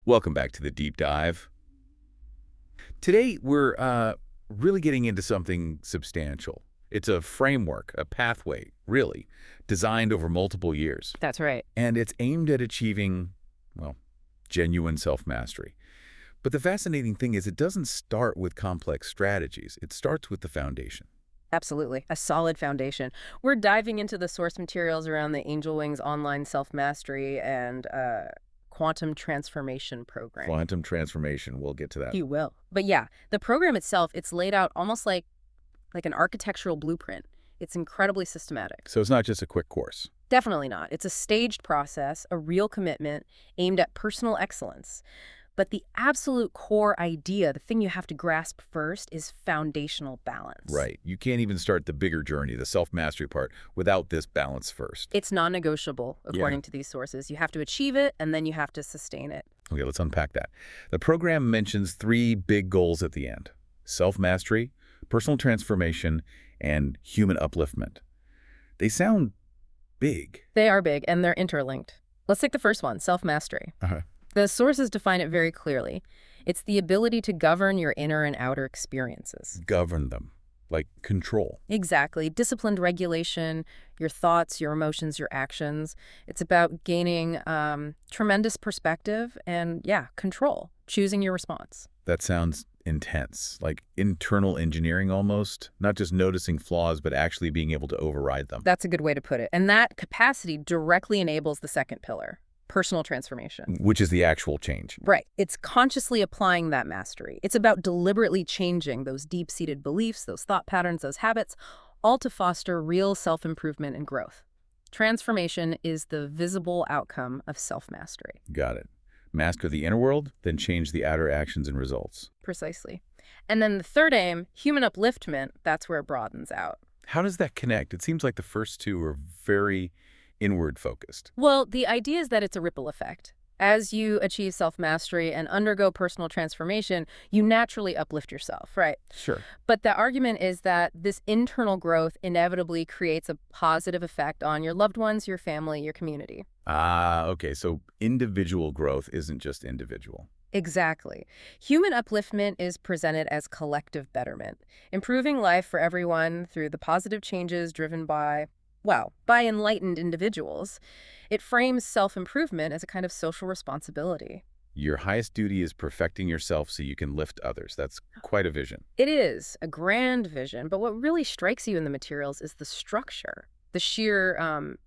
Welcome back to the deep dive. Today, we're really getting into something substantial. It's a framework, a pathway, really, designed over multiple years. That's right. And it's aimed at achieving, well, genuine self-mastery. But the fascinating thing is it doesn't start with complex strategies. It starts with the foundation. Absolutely. A solid foundation. We're diving into the source materials around the Angel Wings online self-mastery and quantum transformation program. Quantum transformation, we'll get to that. You will. But yeah, the program itself, it's laid out almost like an architectural blueprint. It's incredibly systematic. So it's not just a quick course. Definitely not. It's a staged process, a real commitment aimed at personal excellence. But the absolute core idea, the thing you have to grasp first, is foundational balance. Right. You can't even start the bigger journey, the self-mastery part, without this balance first. It's non-negotiable, according to these sources. You have to achieve it, and then you have to sustain it. Okay, let's unpack that. The program mentions three big goals at the end: self-mastery, personal transformation, and human upliftment. They sound big. They are big, and they're interlinked. Let's take the first one, self-mastery. The sources define it very clearly. It's the ability to govern your inner and outer experiences. Govern them, like control. Exactly. Disciplined regulation, your thoughts, your emotions, your actions. It's about gaining tremendous perspective and, control, choosing your response. That sounds intense, like internal engineering almost, not just noticing flaws, but actually being able to override them. That's a good way to put it. And that capacity directly enables the second pillar, personal transformation. Which is the actual change. Right. It's consciously applying that mastery. It's about deliberately changing those deep-seated beliefs, those thought patterns, those habits, all to foster real self-improvement and growth. Transformation is the visible outcome of self-mastery. Got it. Master the inner world, then change the outer actions and results. Precisely. And then the third aim, human upliftment, that's where it broadens out. How does that connect? It seems like the first two are very inward-focused. Well, the idea is that it's a ripple effect. As you achieve self-mastery and undergo personal transformation, you naturally uplift yourself, right? Sure. But the argument is that this internal growth inevitably creates a positive effect on your loved ones, your family, your community. Okay. So individual growth isn't just individual. Exactly. Human upliftment is presented as collective betterment, improving life for everyone through the positive changes driven by enlightened individuals. It frames self-improvement as a kind of social responsibility. Your highest duty is perfecting yourself so you can lift others. That's quite a vision. It is a grand vision, but what really strikes you in the materials is the structure, the sheer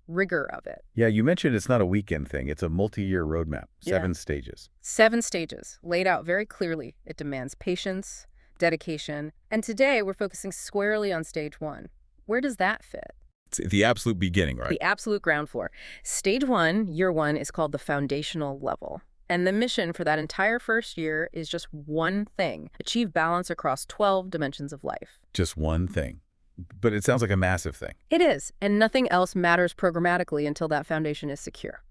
rigor of it. Yeah, you mentioned it's not a weekend thing. It's a multi-year roadmap, 7 stages. 7 stages, laid out very clearly. It demands patience, dedication, and today we're focusing squarely on stage 1. Where does that fit? It's the absolute beginning, right? The absolute ground floor. Stage 1, year 1, is called the foundational level. And the mission for that entire first year is just one thing: achieve balance across 12 dimensions of life. Just one thing. But it sounds like a massive thing. It is, and nothing else matters programmatically until that foundation is secure.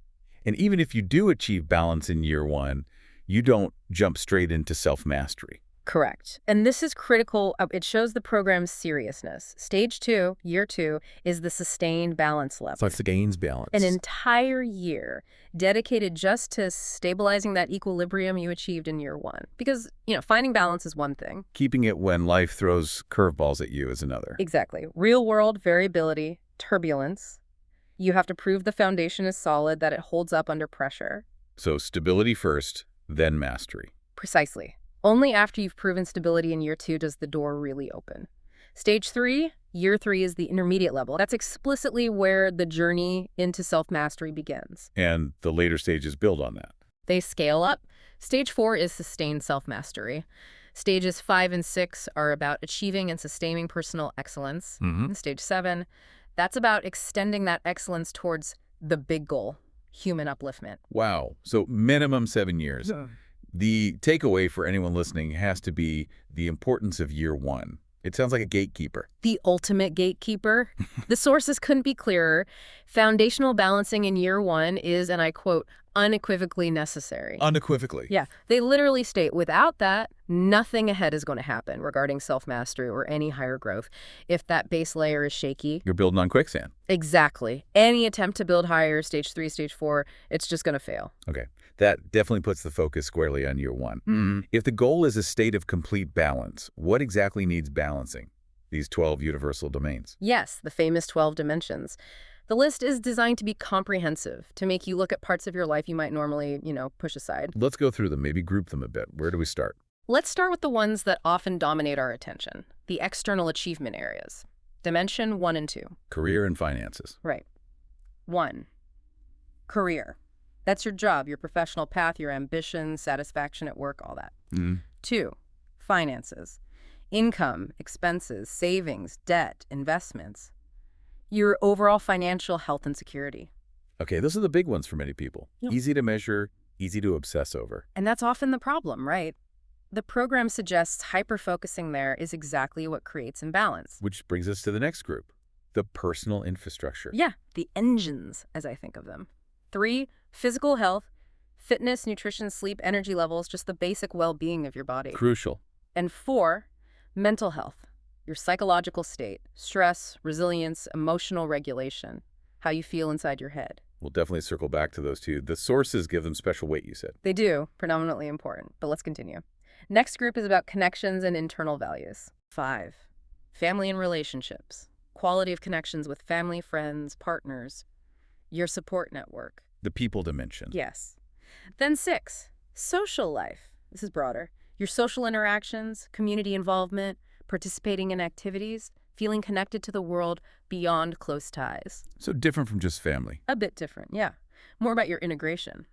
And even if you do achieve balance in year 1, you don't jump straight into self-mastery. Correct. And this is critical. It shows the program's seriousness. Stage 2, year 2, is the sustained balance level. So it's the gains balance. An entire year dedicated just to stabilizing that equilibrium you achieved in year 1. Because, finding balance is one thing. Keeping it when life throws curveballs at you is another. Exactly. Real-world variability, turbulence. You have to prove the foundation is solid, that it holds up under pressure. So stability first, then mastery. Precisely. Only after you've proven stability in year 2 does the door really open. Stage 3, year 3, is the intermediate level. That's explicitly where the journey into self-mastery begins. And the later stages build on that. They scale up. Stage 4 is sustained self-mastery. Stages 5 and 6 are about achieving and sustaining personal excellence. And stage 7, that's about extending that excellence towards the big goal, human upliftment. Wow. So minimum 7 years. The takeaway for anyone listening has to be the importance of year 1. It sounds like a gatekeeper. The ultimate gatekeeper. The sources couldn't be clearer. Foundational balancing in year 1 is, and I quote, Unequivocally necessary. Unequivocally. Yeah, they literally state, without that, nothing ahead is going to happen regarding self-mastery or any higher growth. If that base layer is shaky, You're building on quicksand. exactly. Any attempt to build higher, stage 3, stage 4, it's just going to fail. Okay. That definitely puts the focus squarely on year one. If the goal is a state of complete balance, what exactly needs balancing? These 12 universal domains. Yes, the famous 12 dimensions. The list is designed to be comprehensive, to make you look at parts of your life you might normally, push aside. Let's go through them, maybe group them a bit. Where do we start? Let's start with the ones that often dominate our attention, the external achievement areas. Dimension 1 and 2. Career and finances. Right. 1. Career. That's your job, your professional path, your ambition, satisfaction at work, all that. 2. Finances. Income, expenses, savings, debt, investments. Your overall financial health and security. Okay, those are the big ones for many people. Yep. Easy to measure, easy to obsess over. And that's often the problem, right? The program suggests hyper-focusing there is exactly what creates imbalance. Which brings us to the next group, the personal infrastructure. Yeah, the engines, as I think of them. 3, physical health, fitness, nutrition, sleep, energy levels, just the basic well-being of your body. Crucial. And 4, mental health, your psychological state, stress, resilience, emotional regulation, how you feel inside your head. We'll definitely circle back to those two. The sources give them special weight, you said. They do, predominantly important, but let's continue. Next group is about connections and internal values. 5, family and relationships, quality of connections with family, friends, partners, your support network. The people dimension. Yes. Then 6, social life. This is broader. Your social interactions, community involvement, participating in activities, feeling connected to the world beyond close ties. So different from just family. A bit different, yeah. More about your integration.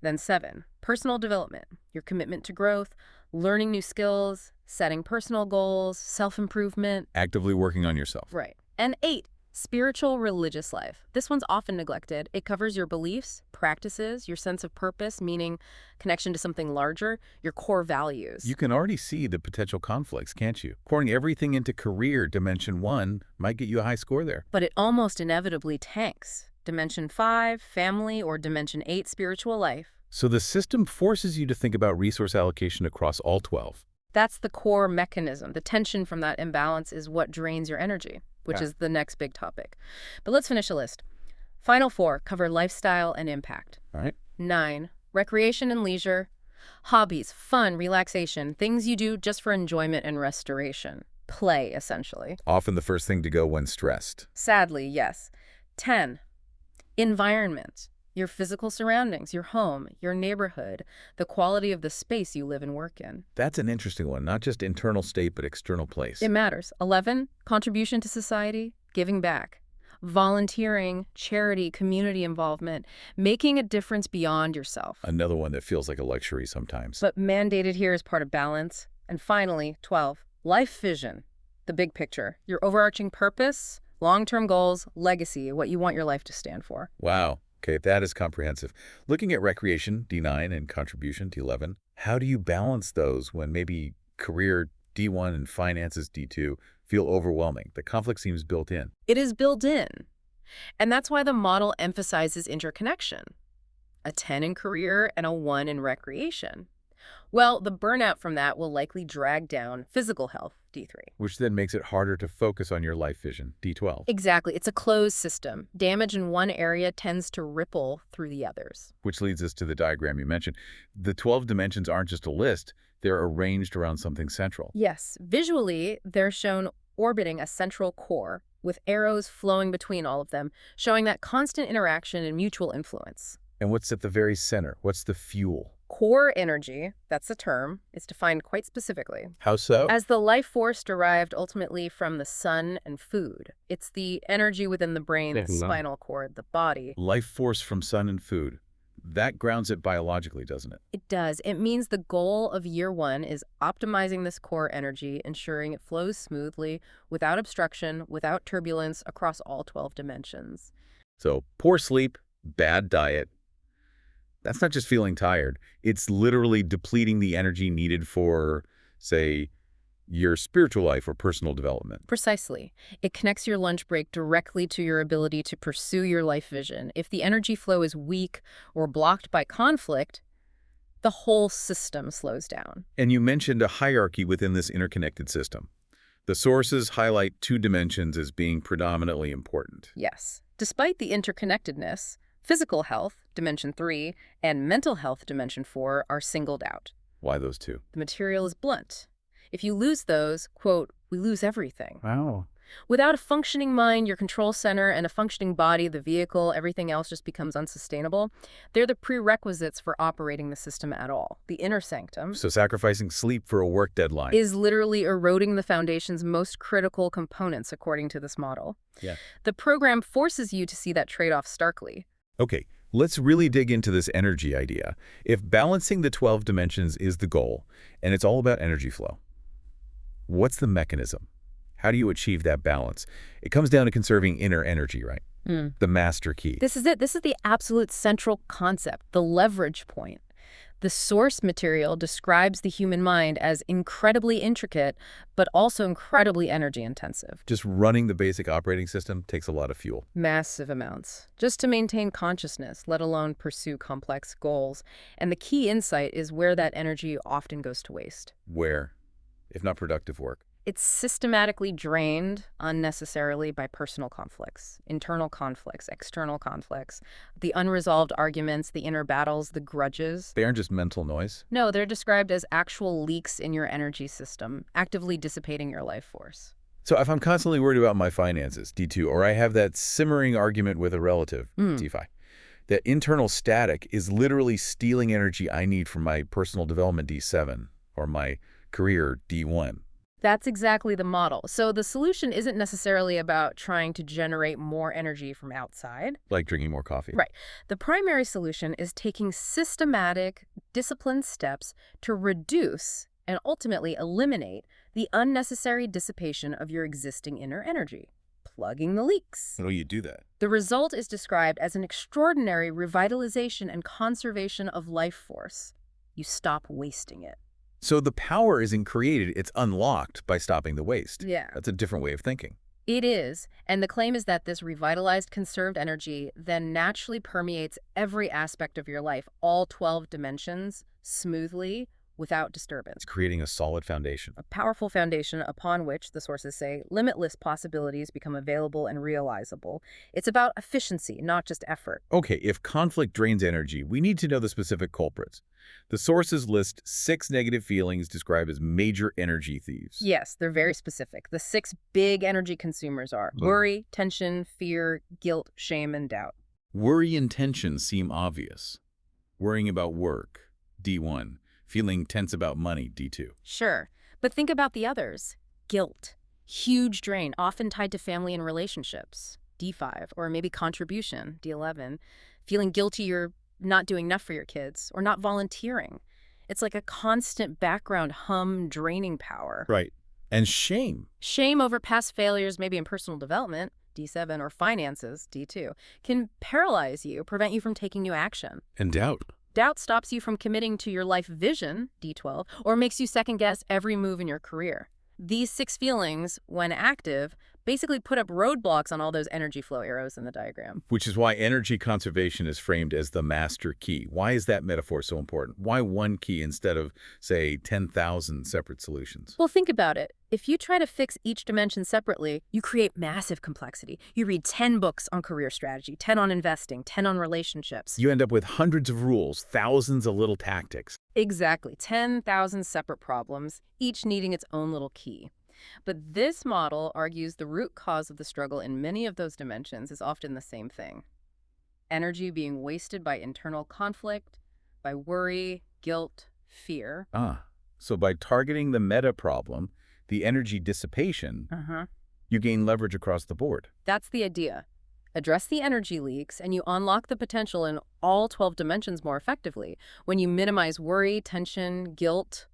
Then 7, personal development, your commitment to growth, learning new skills, setting personal goals, self-improvement. Actively working on yourself. Right. And 8, spiritual religious life. This one's often neglected. It covers your beliefs, practices, your sense of purpose, meaning connection to something larger, your core values. You can already see the potential conflicts, can't you? Pouring everything into career, dimension 1, might get you a high score there. But it almost inevitably tanks. Dimension 5, family, or Dimension 8, spiritual life. So the system forces you to think about resource allocation across all 12. That's the core mechanism. The tension from that imbalance is what drains your energy, which Yeah. is the next big topic. But let's finish the list. Final 4 cover lifestyle and impact. All right. 9, recreation and leisure, hobbies, fun, relaxation, things you do just for enjoyment and restoration. Play, essentially. Often the first thing to go when stressed. Sadly, yes. 10, environment. Your physical surroundings, your home, your neighborhood, the quality of the space you live and work in. That's an interesting one, not just internal state, but external place. It matters. 11, contribution to society, giving back. Volunteering, charity, community involvement, making a difference beyond yourself. Another one that feels like a luxury sometimes. But mandated here as part of balance. And finally, 12, life vision, the big picture, your overarching purpose, long-term goals, legacy, what you want your life to stand for. Wow. Okay, that is comprehensive. Looking at recreation, D9, and contribution, D11, how do you balance those when maybe career, D1, and finances, D2, feel overwhelming? The conflict seems built in. It is built in. And that's why the model emphasizes interconnection. A 10 in career and a 1 in recreation. Well, the burnout from that will likely drag down physical health, D3. Which then makes it harder to focus on your life vision, D12. Exactly. It's a closed system. Damage in one area tends to ripple through the others. Which leads us to the diagram you mentioned. The 12 dimensions aren't just a list, they're arranged around something central. Yes. Visually, they're shown orbiting a central core, with arrows flowing between all of them, showing that constant interaction and mutual influence. And what's at the very center? What's the fuel? Core energy, that's the term, is defined quite specifically How so? as the life force derived ultimately from the sun and food. It's the energy within the brain, the spinal cord, the body. Life force from sun and food. That grounds it biologically, doesn't it? It does. It means the goal of year 1 is optimizing this core energy, ensuring it flows smoothly, without obstruction, without turbulence, across all 12 dimensions. So poor sleep, bad diet. That's not just feeling tired. It's literally depleting the energy needed for, say, your spiritual life or personal development. Precisely. It connects your lunch break directly to your ability to pursue your life vision. If the energy flow is weak or blocked by conflict, the whole system slows down. And you mentioned a hierarchy within this interconnected system. The sources highlight two dimensions as being predominantly important. Yes. Despite the interconnectedness, physical health, dimension 3, and mental health, dimension 4, are singled out. Why those two? The material is blunt. If you lose those, quote, we lose everything. Wow. Without a functioning mind, your control center, and a functioning body, the vehicle, everything else just becomes unsustainable. They're the prerequisites for operating the system at all. The inner sanctum So sacrificing sleep for a work deadline. is literally eroding the foundation's most critical components, according to this model. Yeah. The program forces you to see that trade-off starkly. Okay, let's really dig into this energy idea. If balancing the 12 dimensions is the goal, and it's all about energy flow, what's the mechanism? How do you achieve that balance? It comes down to conserving inner energy, right? The master key. This is it. This is the absolute central concept, the leverage point. The source material describes the human mind as incredibly intricate, but also incredibly energy intensive. Just running the basic operating system takes a lot of fuel. Massive amounts. Just to maintain consciousness, let alone pursue complex goals. And the key insight is where that energy often goes to waste. Where, if not productive work? It's systematically drained unnecessarily by personal conflicts, internal conflicts, external conflicts, the unresolved arguments, the inner battles, the grudges. They aren't just mental noise. No, they're described as actual leaks in your energy system, actively dissipating your life force. So if I'm constantly worried about my finances, D2, or I have that simmering argument with a relative, T5, that internal static is literally stealing energy I need from my personal development, D7, or my career, D1. That's exactly the model. So the solution isn't necessarily about trying to generate more energy from outside. Like drinking more coffee. Right. The primary solution is taking systematic, disciplined steps to reduce and ultimately eliminate the unnecessary dissipation of your existing inner energy, plugging the leaks. How do you do that? The result is described as an extraordinary revitalization and conservation of life force. You stop wasting it. So the power isn't created, it's unlocked by stopping the waste. Yeah. That's a different way of thinking. It is, and the claim is that this revitalized, conserved energy then naturally permeates every aspect of your life, all 12 dimensions, smoothly, without disturbance. It's creating a solid foundation. A powerful foundation upon which, the sources say, limitless possibilities become available and realizable. It's about efficiency, not just effort. Okay, if conflict drains energy, we need to know the specific culprits. The sources list 6 negative feelings described as major energy thieves. Yes, they're very specific. The 6 big energy consumers are worry, tension, fear, guilt, shame, and doubt. Worry and tension seem obvious. Worrying about work, D1. Feeling tense about money, D2. Sure, but think about the others. Guilt, huge drain, often tied to family and relationships, D5, or maybe contribution, D11. Feeling guilty you're not doing enough for your kids, or not volunteering. It's like a constant background hum draining power. Right. And shame. Shame over past failures, maybe in personal development, D7, or finances, D2, can paralyze you, prevent you from taking new action. And doubt. Doubt stops you from committing to your life vision, D12, or makes you second-guess every move in your career. These 6 feelings, when active, basically put up roadblocks on all those energy flow arrows in the diagram. Which is why energy conservation is framed as the master key. Why is that metaphor so important? Why one key instead of, say, 10,000 separate solutions? Well, think about it. If you try to fix each dimension separately, you create massive complexity. You read 10 books on career strategy, 10 on investing, 10 on relationships. You end up with hundreds of rules, thousands of little tactics. Exactly. 10,000 separate problems, each needing its own little key. But this model argues the root cause of the struggle in many of those dimensions is often the same thing. Energy being wasted by internal conflict, by worry, guilt, fear. So by targeting the meta problem, the energy dissipation, you gain leverage across the board. That's the idea. Address the energy leaks, and you unlock the potential in all 12 dimensions more effectively. When you minimize worry, tension, guilt,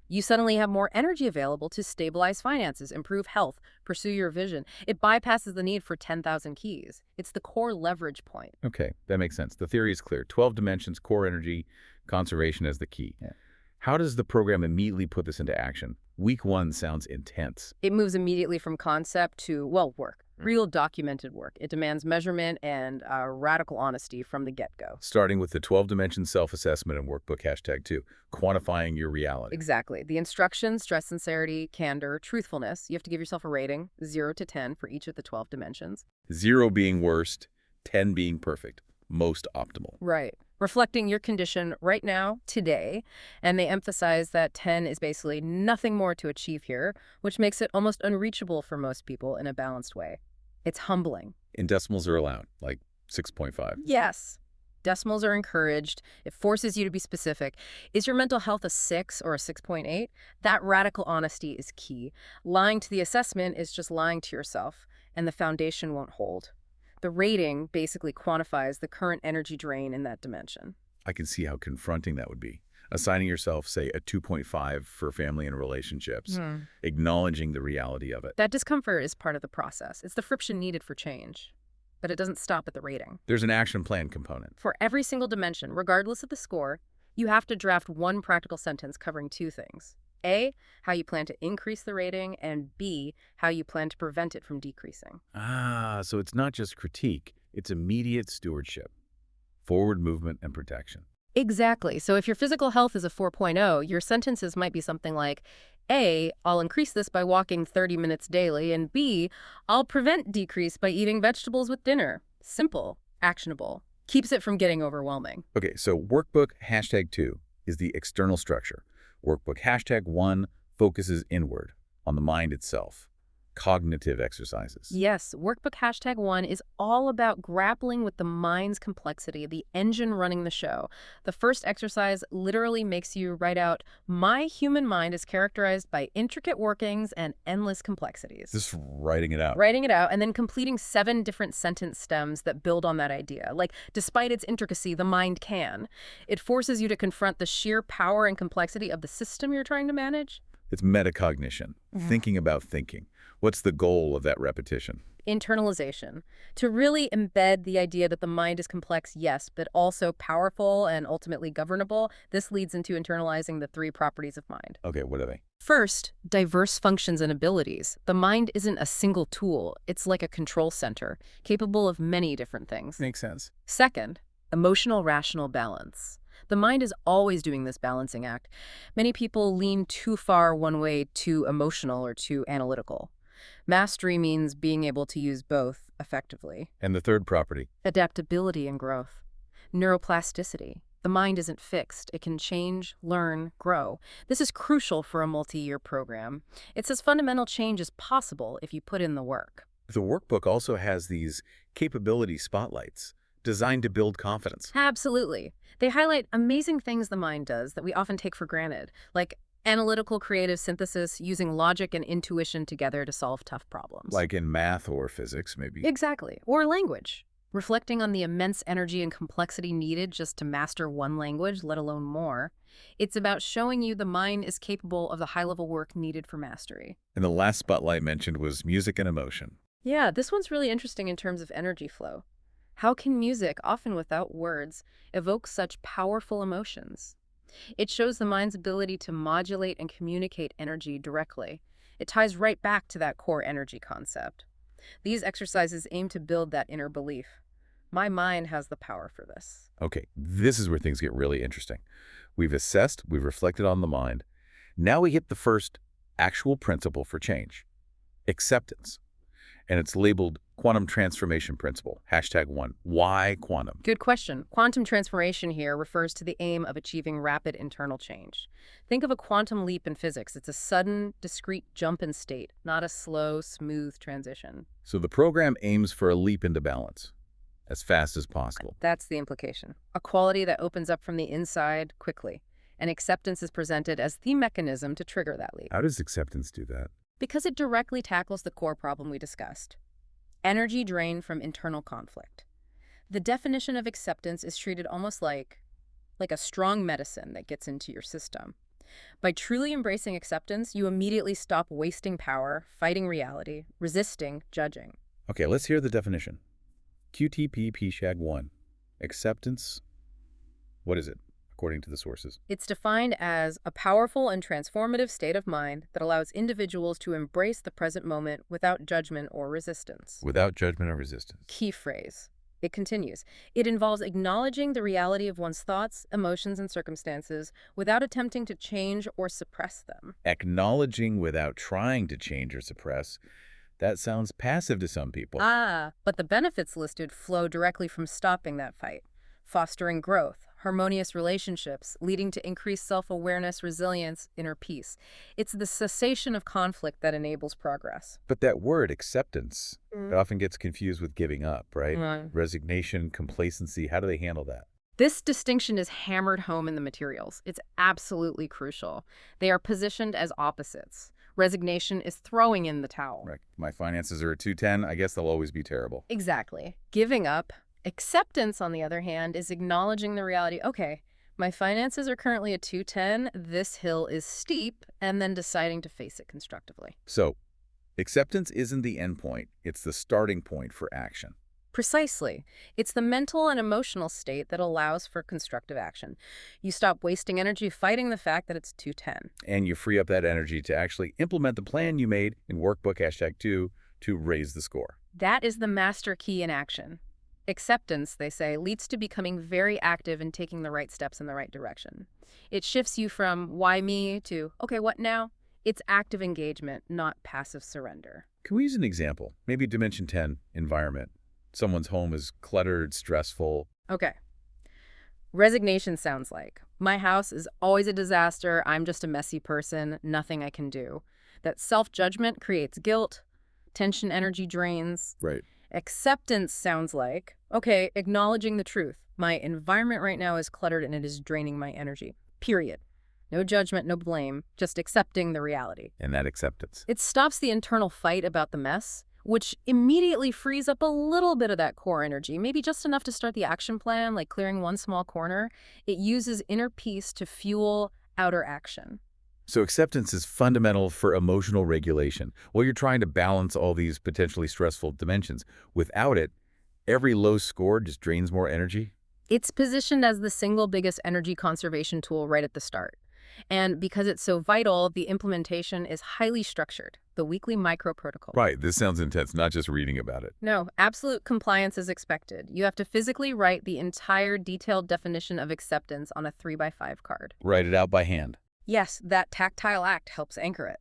you suddenly have more energy available to stabilize finances, improve health, pursue your vision. It bypasses the need for 10,000 keys. It's the core leverage point. Okay, that makes sense. The theory is clear. 12 dimensions, core energy, conservation as the key. How does the program immediately put this into action? Week 1 sounds intense. It moves immediately from concept to, well, work. Real documented work. It demands measurement and radical honesty from the get-go. Starting with the 12-dimension self-assessment and workbook #2, quantifying your reality. Exactly. The instructions stress sincerity, candor, truthfulness. You have to give yourself a rating, 0 to 10 for each of the 12 dimensions. 0 being worst, 10 being perfect, most optimal. Right. Reflecting your condition right now, today, and they emphasize that 10 is basically nothing more to achieve here, which makes it almost unreachable for most people in a balanced way. It's humbling. And decimals are allowed, like 6.5. Yes. Decimals are encouraged. It forces you to be specific. Is your mental health a 6 or a 6.8? That radical honesty is key. Lying to the assessment is just lying to yourself, and the foundation won't hold. The rating basically quantifies the current energy drain in that dimension. I can see how confronting that would be. Assigning yourself, say, a 2.5 for family and relationships, acknowledging the reality of it. That discomfort is part of the process. It's the friction needed for change. But it doesn't stop at the rating. There's an action plan component. For every single dimension, regardless of the score, you have to draft one practical sentence covering two things. A, how you plan to increase the rating, and B, how you plan to prevent it from decreasing. So it's not just critique, it's immediate stewardship, forward movement and protection. Exactly. So if your physical health is a 4.0, your sentences might be something like, A, I'll increase this by walking 30 minutes daily, and B, I'll prevent decrease by eating vegetables with dinner. Simple, actionable, keeps it from getting overwhelming. Okay, so workbook #2 is the external structure. Workbook #1 focuses inward, on the mind itself. Cognitive exercises. Yes, workbook #1 is all about grappling with the mind's complexity, the engine running the show. The first exercise literally makes you write out, my human mind is characterized by intricate workings and endless complexities. Just writing it out. Writing it out and then completing 7 different sentence stems that build on that idea. Like, despite its intricacy, the mind can. It forces you to confront the sheer power and complexity of the system you're trying to manage. It's metacognition, thinking about thinking. What's the goal of that repetition? Internalization. To really embed the idea that the mind is complex, yes, but also powerful and ultimately governable. This leads into internalizing the 3 properties of mind. Okay, what are they? First, diverse functions and abilities. The mind isn't a single tool. It's like a control center, capable of many different things. Makes sense. Second, emotional rational balance. The mind is always doing this balancing act. Many people lean too far one way, too emotional or too analytical. Mastery means being able to use both effectively. And the third property? Adaptability and growth. Neuroplasticity. The mind isn't fixed. It can change, learn, grow. This is crucial for a multi-year program. It's as fundamental change as possible if you put in the work. The workbook also has these capability spotlights designed to build confidence. Absolutely. They highlight amazing things the mind does that we often take for granted, like analytical creative synthesis, using logic and intuition together to solve tough problems. Like in math or physics, maybe. Exactly. Or language. Reflecting on the immense energy and complexity needed just to master one language, let alone more. It's about showing you the mind is capable of the high-level work needed for mastery. And the last spotlight mentioned was music and emotion. Yeah, this one's really interesting in terms of energy flow. How can music, often without words, evoke such powerful emotions? It shows the mind's ability to modulate and communicate energy directly. It ties right back to that core energy concept. These exercises aim to build that inner belief. My mind has the power for this. Okay, this is where things get really interesting. We've assessed, we've reflected on the mind. Now we hit the first actual principle for change, acceptance. And it's labeled quantum transformation principle, #1. Why quantum? Good question. Quantum transformation here refers to the aim of achieving rapid internal change. Think of a quantum leap in physics. It's a sudden, discrete jump in state, not a slow, smooth transition. So the program aims for a leap into balance, as fast as possible. That's the implication. A quality that opens up from the inside quickly. And acceptance is presented as the mechanism to trigger that leap. How does acceptance do that? Because it directly tackles the core problem we discussed. Energy drain from internal conflict. The definition of acceptance is treated almost like a strong medicine that gets into your system. By truly embracing acceptance, you immediately stop wasting power, fighting reality, resisting, judging. Okay, let's hear the definition. QTP PSHAG 1. Acceptance. What is it? according to the sources? It's defined as a powerful and transformative state of mind that allows individuals to embrace the present moment without judgment or resistance. Without judgment or resistance. Key phrase. It continues. It involves acknowledging the reality of one's thoughts, emotions, and circumstances without attempting to change or suppress them. Acknowledging without trying to change or suppress. That sounds passive to some people. But the benefits listed flow directly from stopping that fight, fostering growth, harmonious relationships, leading to increased self-awareness, resilience, inner peace. It's the cessation of conflict that enables progress. But that word, acceptance, it often gets confused with giving up, right? Resignation, complacency, how do they handle that? This distinction is hammered home in the materials. It's absolutely crucial. They are positioned as opposites. Resignation is throwing in the towel. Right. My finances are a 210. I guess they'll always be terrible. Exactly. Giving up. Acceptance, on the other hand, is acknowledging the reality, okay, my finances are currently a 210, this hill is steep, and then deciding to face it constructively. So, acceptance isn't the end point. It's the starting point for action. Precisely. It's the mental and emotional state that allows for constructive action. You stop wasting energy fighting the fact that it's 210. And you free up that energy to actually implement the plan you made in workbook #2 to raise the score. That is the master key in action. Acceptance, they say, leads to becoming very active and taking the right steps in the right direction. It shifts you from why me to, okay, what now? It's active engagement, not passive surrender. Can we use an example? Maybe Dimension 10, environment. Someone's home is cluttered, stressful. Okay. Resignation sounds like, my house is always a disaster, I'm just a messy person, nothing I can do. That self-judgment creates guilt, tension energy drains. Right. Acceptance sounds like, okay, acknowledging the truth. My environment right now is cluttered and it is draining my energy. Period. No judgment, no blame, just accepting the reality. And that acceptance. It stops the internal fight about the mess, which immediately frees up a little bit of that core energy, maybe just enough to start the action plan, like clearing one small corner. It uses inner peace to fuel outer action. So acceptance is fundamental for emotional regulation. While you're trying to balance all these potentially stressful dimensions, without it, every low score just drains more energy. It's positioned as the single biggest energy conservation tool right at the start. And because it's so vital, the implementation is highly structured, the weekly micro protocol. Right, this sounds intense, not just reading about it. No, absolute compliance is expected. You have to physically write the entire detailed definition of acceptance on a 3x5 card. Write it out by hand. Yes, that tactile act helps anchor it.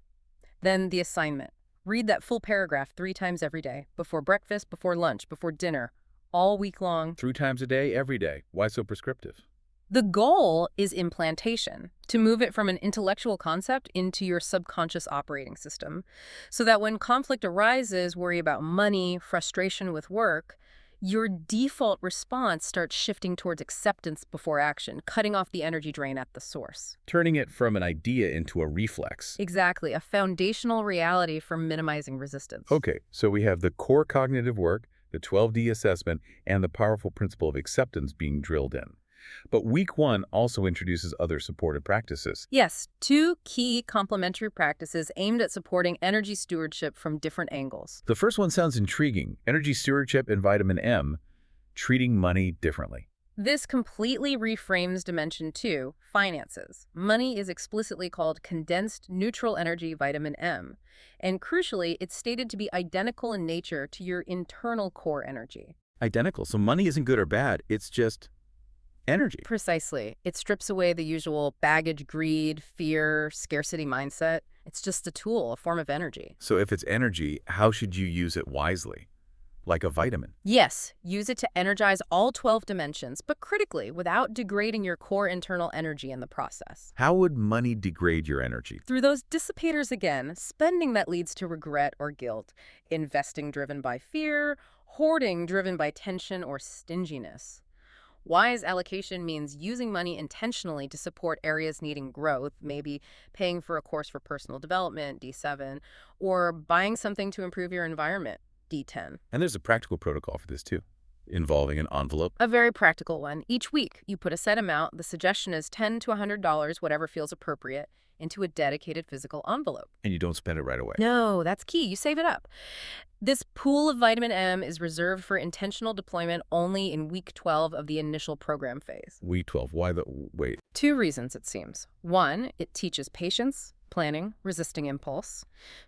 Then the assignment. Read that full paragraph 3 times every day, before breakfast, before lunch, before dinner, all week long. 3 times a day, every day. Why so prescriptive? The goal is implantation, to move it from an intellectual concept into your subconscious operating system, so that when conflict arises, worry about money, frustration with work, your default response starts shifting towards acceptance before action, cutting off the energy drain at the source. Turning it from an idea into a reflex. Exactly, a foundational reality for minimizing resistance. Okay, so we have the core cognitive work, the 12D assessment, and the powerful principle of acceptance being drilled in. But week 1 also introduces other supportive practices. Yes, 2 key complementary practices aimed at supporting energy stewardship from different angles. The first one sounds intriguing. Energy stewardship and vitamin M, treating money differently. This completely reframes Dimension 2, finances. Money is explicitly called condensed neutral energy vitamin M. And crucially, it's stated to be identical in nature to your internal core energy. Identical, so money isn't good or bad, it's just energy. Precisely. It strips away the usual baggage, greed, fear, scarcity mindset. It's just a tool, a form of energy. So if it's energy, how should you use it wisely? Like a vitamin. Yes, use it to energize all 12 dimensions, but critically, without degrading your core internal energy in the process. How would money degrade your energy? Through those dissipators again, spending that leads to regret or guilt, investing driven by fear, hoarding driven by tension or stinginess. Wise allocation means using money intentionally to support areas needing growth, maybe paying for a course for personal development, D7, or buying something to improve your environment, D10. And there's a practical protocol for this too. Involving an envelope? A very practical one. Each week, you put a set amount, the suggestion is $10 to $100, whatever feels appropriate, into a dedicated physical envelope. And you don't spend it right away. No, that's key. You save it up. This pool of vitamin M is reserved for intentional deployment only in week 12 of the initial program phase. Week 12. Why the wait? Two reasons, it seems. One, it teaches patience, planning, resisting impulse.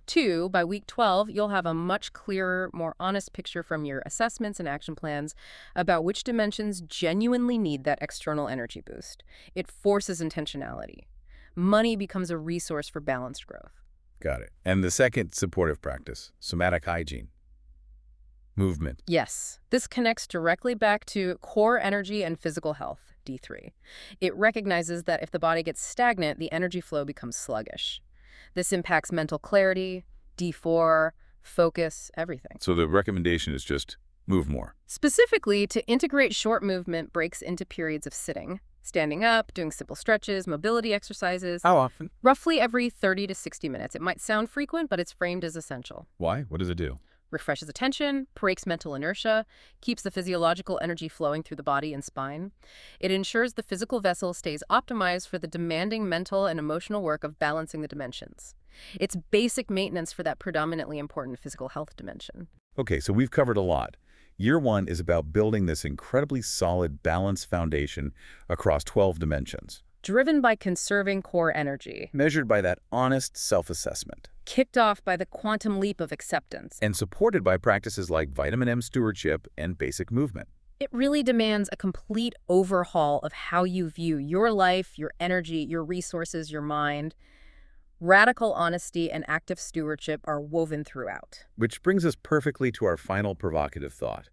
Two, by week 12, you'll have a much clearer, more honest picture from your assessments and action plans about which dimensions genuinely need that external energy boost. It forces intentionality. Money becomes a resource for balanced growth. Got it. And the second supportive practice, somatic hygiene. Movement. Yes, this connects directly back to core energy and physical health, D3. It recognizes that if the body gets stagnant, the energy flow becomes sluggish. This impacts mental clarity, D4, focus, everything. So the recommendation is just move more. Specifically, to integrate short movement breaks into periods of sitting, standing up, doing simple stretches, mobility exercises, How often? roughly every 30 to 60 minutes. It might sound frequent, but it's framed as essential. Why? What does it do? Refreshes attention, breaks mental inertia, keeps the physiological energy flowing through the body and spine. It ensures the physical vessel stays optimized for the demanding mental and emotional work of balancing the dimensions. It's basic maintenance for that predominantly important physical health dimension. Okay, so we've covered a lot. Year one is about building this incredibly solid, balanced foundation across 12 dimensions, Driven by conserving core energy, measured by that honest self-assessment, kicked off by the quantum leap of acceptance. and supported by practices like vitamin M stewardship and basic movement. It really demands a complete overhaul of how you view your life, your energy, your resources, your mind. Radical honesty and active stewardship are woven throughout. Which brings us perfectly to our final provocative thought.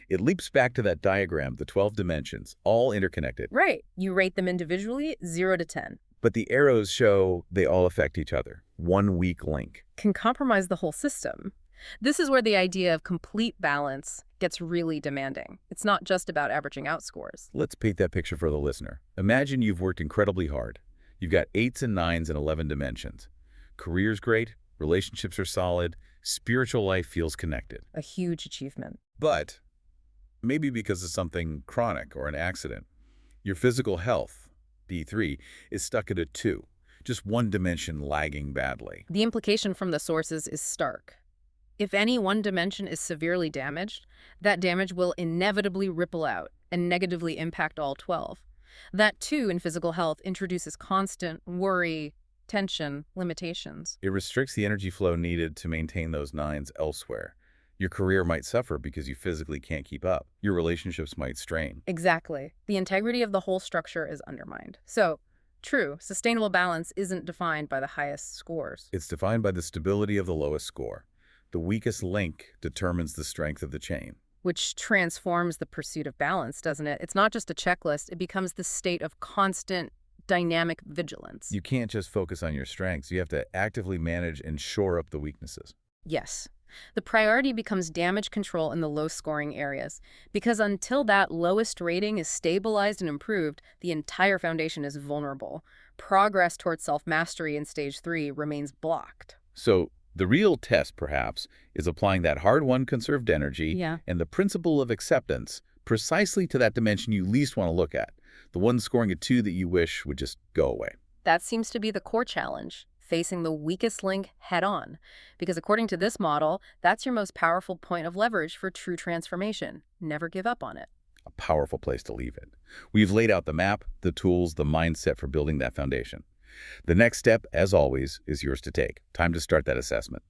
It leaps back to that diagram, the 12 dimensions, all interconnected. Right. You rate them individually, 0 to 10. But the arrows show they all affect each other. One weak link. Can compromise the whole system. This is where the idea of complete balance gets really demanding. It's not just about averaging out scores. Let's paint that picture for the listener. Imagine you've worked incredibly hard. You've got 8s and 9s in 11 dimensions. Career's great, relationships are solid, spiritual life feels connected. A huge achievement. But maybe because of something chronic or an accident, your physical health, D3, is stuck at a 2, just one dimension lagging badly. The implication from the sources is stark. If any one dimension is severely damaged, that damage will inevitably ripple out and negatively impact all 12. That, too, in physical health, introduces constant worry, tension, limitations. It restricts the energy flow needed to maintain those 9s elsewhere. Your career might suffer because you physically can't keep up. Your relationships might strain. Exactly. The integrity of the whole structure is undermined. So, true, sustainable balance isn't defined by the highest scores. It's defined by the stability of the lowest score. The weakest link determines the strength of the chain. Which transforms the pursuit of balance, doesn't it? It's not just a checklist, it becomes the state of constant, dynamic vigilance. You can't just focus on your strengths. You have to actively manage and shore up the weaknesses. Yes. The priority becomes damage control in the low-scoring areas, because until that lowest rating is stabilized and improved, the entire foundation is vulnerable. Progress towards self-mastery in stage 3 remains blocked. So the real test, perhaps, is applying that hard-won conserved energy and the principle of acceptance precisely to that dimension you least want to look at, the one scoring a 2 that you wish would just go away. That seems to be the core challenge, facing the weakest link head-on. Because according to this model, that's your most powerful point of leverage for true transformation. Never give up on it. A powerful place to leave it. We've laid out the map, the tools, the mindset for building that foundation. The next step, as always, is yours to take. Time to start that assessment.